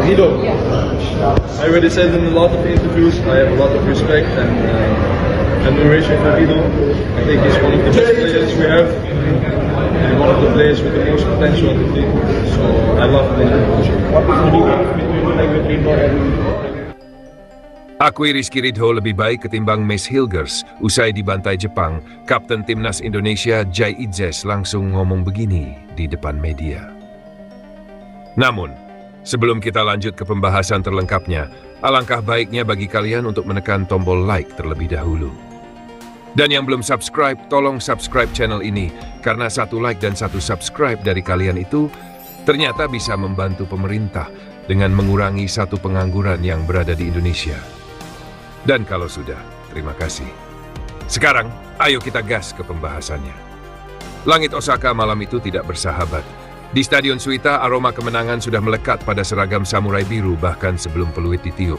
Rido, I already said in a lot of interviews, I have a lot of respect and admiration for Rido. I think he's one of the best players we have and one of the players with the most potential in the team. So I love Rido. What is the difference between playing with Rido and Akui Rizky Ridho lebih baik ketimbang Miss Hilgers. Usai dibantai Jepang, Kapten Timnas Indonesia Jai Idzes langsung ngomong begini di depan media. Namun, sebelum kita lanjut ke pembahasan terlengkapnya, alangkah baiknya bagi kalian untuk menekan tombol like terlebih dahulu. Dan yang belum subscribe, tolong subscribe channel ini, karena satu like dan satu subscribe dari kalian itu ternyata bisa membantu pemerintah dengan mengurangi satu pengangguran yang berada di Indonesia. Dan kalau sudah, terima kasih. Sekarang, ayo kita gas ke pembahasannya. Langit Osaka malam itu tidak bersahabat. Di Stadion Suita, aroma kemenangan sudah melekat pada seragam samurai biru bahkan sebelum peluit ditiup.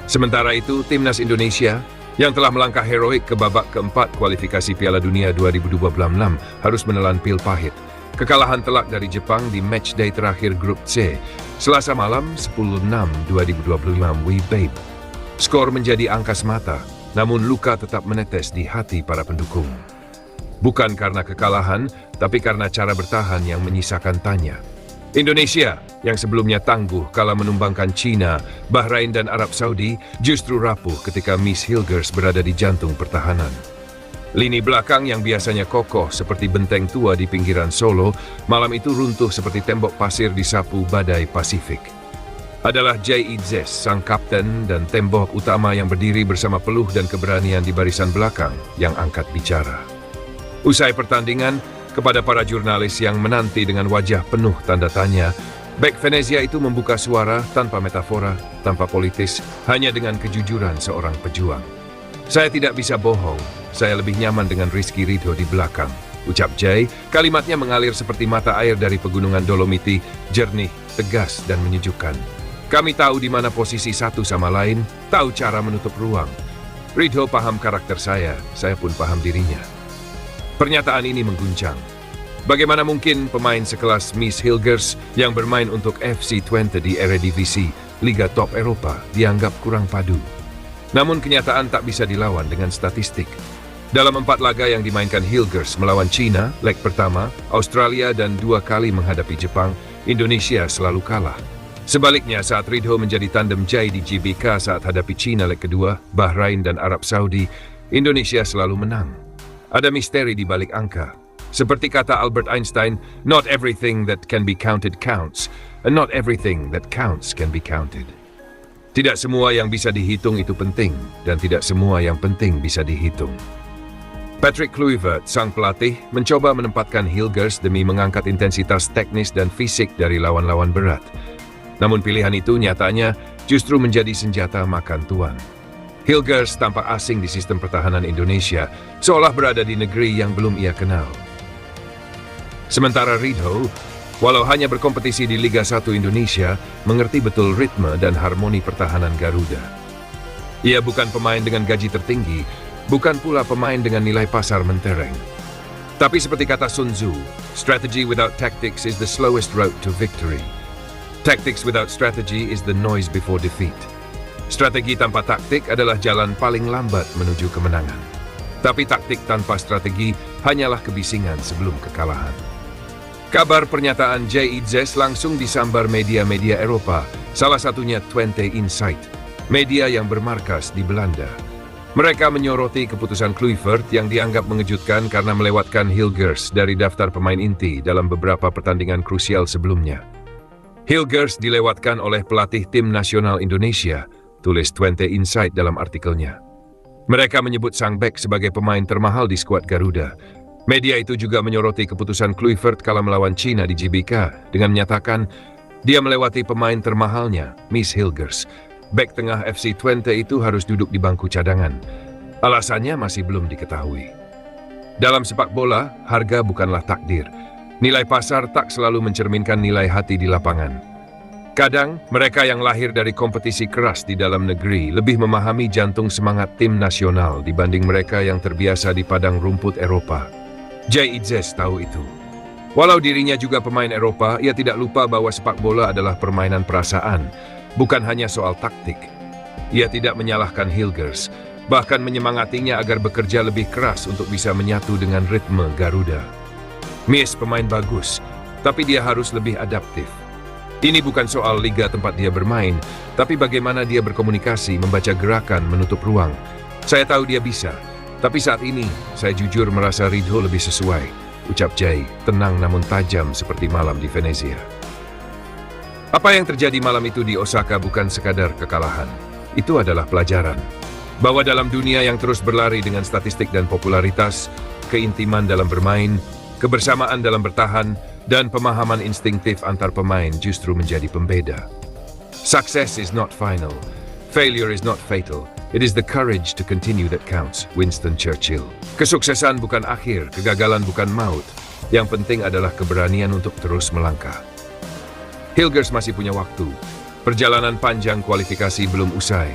Sementara itu, Timnas Indonesia yang telah melangkah heroik ke babak keempat kualifikasi Piala Dunia 2026 harus menelan pil pahit. Kekalahan telak dari Jepang di matchday terakhir Grup C, Selasa malam 10/6 2025 We Babe. Skor menjadi angka semata, namun luka tetap menetes di hati para pendukung. Bukan karena kekalahan, tapi karena cara bertahan yang menyisakan tanya. Indonesia, yang sebelumnya tangguh kala menumbangkan China, Bahrain dan Arab Saudi, justru rapuh ketika Miss Hilgers berada di jantung pertahanan. Lini belakang yang biasanya kokoh seperti benteng tua di pinggiran Solo, malam itu runtuh seperti tembok pasir disapu badai Pasifik. Adalah Jai Idzes, sang kapten dan tembok utama yang berdiri bersama peluh dan keberanian di barisan belakang yang angkat bicara. Usai pertandingan, kepada para jurnalis yang menanti dengan wajah penuh tanda tanya, bek Venezia itu membuka suara tanpa metafora, tanpa politis, hanya dengan kejujuran seorang pejuang. Saya tidak bisa bohong, saya lebih nyaman dengan Rizky Ridho di belakang. Ucap Jai, kalimatnya mengalir seperti mata air dari pegunungan Dolomiti, jernih, tegas, dan menyejukkan. Kami tahu di mana posisi satu sama lain, tahu cara menutup ruang. Ridho paham karakter saya pun paham dirinya. Pernyataan ini mengguncang. Bagaimana mungkin pemain sekelas Miss Hilgers yang bermain untuk FC Twente di Eredivisie, Liga Top Eropa, dianggap kurang padu? Namun kenyataan tak bisa dilawan dengan statistik. Dalam 4 laga yang dimainkan Hilgers melawan China, leg pertama, Australia dan 2 kali menghadapi Jepang, Indonesia selalu kalah. Sebaliknya, saat Ridho menjadi tandem Jai di GBK saat hadapi China leg kedua, Bahrain dan Arab Saudi, Indonesia selalu menang. Ada misteri di balik angka. Seperti kata Albert Einstein, not everything that can be counted counts, and not everything that counts can be counted. Tidak semua yang bisa dihitung itu penting, dan tidak semua yang penting bisa dihitung. Patrick Kluivert, sang pelatih, mencoba menempatkan Hilgers demi mengangkat intensitas teknis dan fisik dari lawan-lawan berat. Namun pilihan itu nyatanya justru menjadi senjata makan tuan. Hilgers tampak asing di sistem pertahanan Indonesia, seolah berada di negeri yang belum ia kenal. Sementara Ridho, walau hanya berkompetisi di Liga 1 Indonesia, mengerti betul ritme dan harmoni pertahanan Garuda. Ia bukan pemain dengan gaji tertinggi, bukan pula pemain dengan nilai pasar mentereng. Tapi seperti kata Sun Tzu, strategy without tactics is the slowest road to victory. Tactics without strategy is the noise before defeat. Strategi tanpa taktik adalah jalan paling lambat menuju kemenangan. Tapi taktik tanpa strategi hanyalah kebisingan sebelum kekalahan. Kabar pernyataan Jai Idzes langsung disambar media-media Eropa, salah satunya Twente Insight, media yang bermarkas di Belanda. Mereka menyoroti keputusan Kluivert yang dianggap mengejutkan karena melewatkan Hilgers dari daftar pemain inti dalam beberapa pertandingan krusial sebelumnya. Hilgers dilewatkan oleh pelatih tim nasional Indonesia, tulis Twente Insight dalam artikelnya. Mereka menyebut sang bek sebagai pemain termahal di skuad Garuda. Media itu juga menyoroti keputusan Kluivert kala melawan China di GBK dengan menyatakan dia melewati pemain termahalnya, Miss Hilgers. Bek tengah FC Twente itu harus duduk di bangku cadangan. Alasannya masih belum diketahui. Dalam sepak bola, harga bukanlah takdir. Nilai pasar tak selalu mencerminkan nilai hati di lapangan. Kadang, mereka yang lahir dari kompetisi keras di dalam negeri lebih memahami jantung semangat tim nasional dibanding mereka yang terbiasa di padang rumput Eropa. Jai Idzes tahu itu. Walau dirinya juga pemain Eropa, ia tidak lupa bahwa sepak bola adalah permainan perasaan, bukan hanya soal taktik. Ia tidak menyalahkan Hilgers, bahkan menyemangatinya agar bekerja lebih keras untuk bisa menyatu dengan ritme Garuda. Miss pemain bagus, tapi dia harus lebih adaptif. Ini bukan soal liga tempat dia bermain, tapi bagaimana dia berkomunikasi, membaca gerakan, menutup ruang. Saya tahu dia bisa, tapi saat ini saya jujur merasa Ridho lebih sesuai. Ucap Jay, tenang namun tajam seperti malam di Venezia. Apa yang terjadi malam itu di Osaka bukan sekadar kekalahan. Itu adalah pelajaran. Bahwa dalam dunia yang terus berlari dengan statistik dan popularitas, keintiman dalam bermain, kebersamaan dalam bertahan, dan pemahaman instinktif antar pemain justru menjadi pembeda. Success is not final. Failure is not fatal. It is the courage to continue that counts. Winston Churchill. Kesuksesan bukan akhir, kegagalan bukan maut. Yang penting adalah keberanian untuk terus melangkah. Hilgers masih punya waktu. Perjalanan panjang kualifikasi belum usai.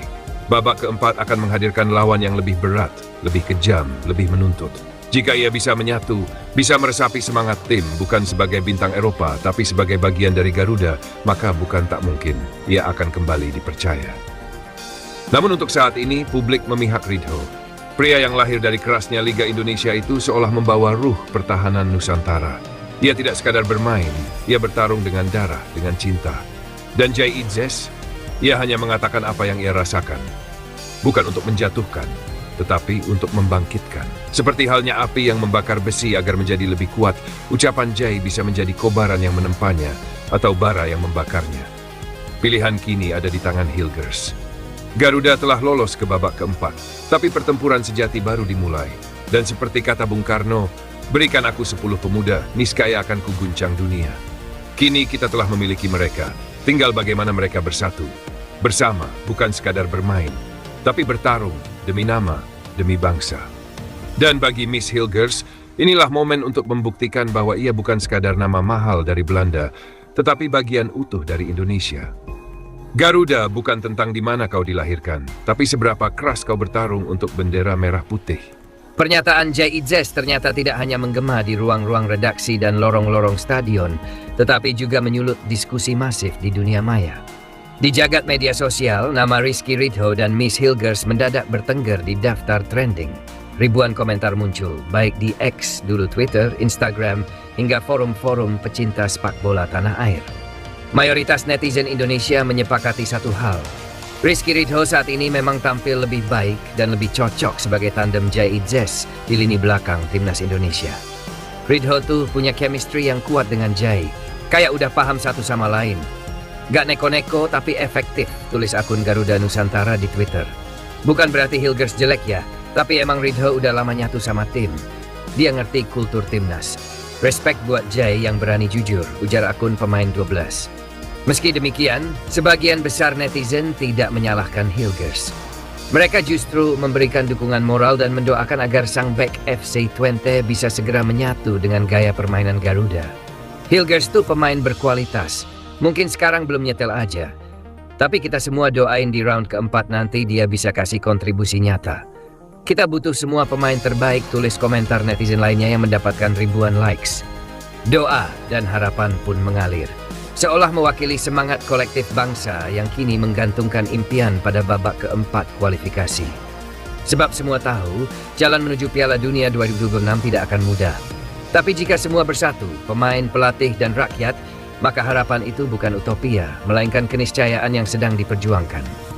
Babak keempat akan menghadirkan lawan yang lebih berat, lebih kejam, lebih menuntut. Jika ia bisa menyatu, bisa meresapi semangat tim bukan sebagai bintang Eropa, tapi sebagai bagian dari Garuda, maka bukan tak mungkin ia akan kembali dipercaya. Namun untuk saat ini, publik memihak Ridho. Pria yang lahir dari kerasnya Liga Indonesia itu seolah membawa ruh pertahanan Nusantara. Ia tidak sekadar bermain, ia bertarung dengan darah, dengan cinta. Dan Jay Idzes, ia hanya mengatakan apa yang ia rasakan. Bukan untuk menjatuhkan, tetapi untuk membangkitkan. Seperti halnya api yang membakar besi agar menjadi lebih kuat, ucapan Jay bisa menjadi kobaran yang menempanya atau bara yang membakarnya. Pilihan kini ada di tangan Hilgers. Garuda telah lolos ke babak keempat, tapi pertempuran sejati baru dimulai. Dan seperti kata Bung Karno, berikan aku 10 pemuda, niscaya akan kuguncang dunia. Kini kita telah memiliki mereka, tinggal bagaimana mereka bersatu. Bersama, bukan sekadar bermain, tapi bertarung demi nama, demi bangsa. Dan bagi Miss Hilgers, inilah momen untuk membuktikan bahwa ia bukan sekadar nama mahal dari Belanda, tetapi bagian utuh dari Indonesia. Garuda bukan tentang di mana kau dilahirkan, tapi seberapa keras kau bertarung untuk bendera merah putih. Pernyataan Jay Idzes ternyata tidak hanya menggema di ruang-ruang redaksi dan lorong-lorong stadion, tetapi juga menyulut diskusi masif di dunia maya. Di jagat media sosial, nama Rizky Ridho dan Miss Hilgers mendadak bertengger di daftar trending. Ribuan komentar muncul, baik di X, dulu Twitter, Instagram, hingga forum-forum pecinta sepak bola tanah air. Mayoritas netizen Indonesia menyepakati satu hal. Rizky Ridho saat ini memang tampil lebih baik dan lebih cocok sebagai tandem Jay Idzes di lini belakang timnas Indonesia. Ridho tuh punya chemistry yang kuat dengan Jay, kayak udah paham satu sama lain. Gak neko-neko tapi efektif, tulis akun Garuda Nusantara di Twitter. Bukan berarti Hilgers jelek ya, tapi emang Ridho udah lama nyatu sama tim. Dia ngerti kultur timnas. Respect buat Jay yang berani jujur, ujar akun pemain 12. Meski demikian, sebagian besar netizen tidak menyalahkan Hilgers. Mereka justru memberikan dukungan moral dan mendoakan agar sang back FC Twente bisa segera menyatu dengan gaya permainan Garuda. Hilgers tuh pemain berkualitas, mungkin sekarang belum nyetel aja. Tapi kita semua doain di round keempat nanti dia bisa kasih kontribusi nyata. Kita butuh semua pemain terbaik, tulis komentar netizen lainnya yang mendapatkan ribuan likes. Doa dan harapan pun mengalir. Seolah mewakili semangat kolektif bangsa yang kini menggantungkan impian pada babak keempat kualifikasi. Sebab semua tahu, jalan menuju Piala Dunia 2026 tidak akan mudah. Tapi jika semua bersatu, pemain, pelatih, dan rakyat, maka harapan itu bukan utopia, melainkan keniscayaan yang sedang diperjuangkan.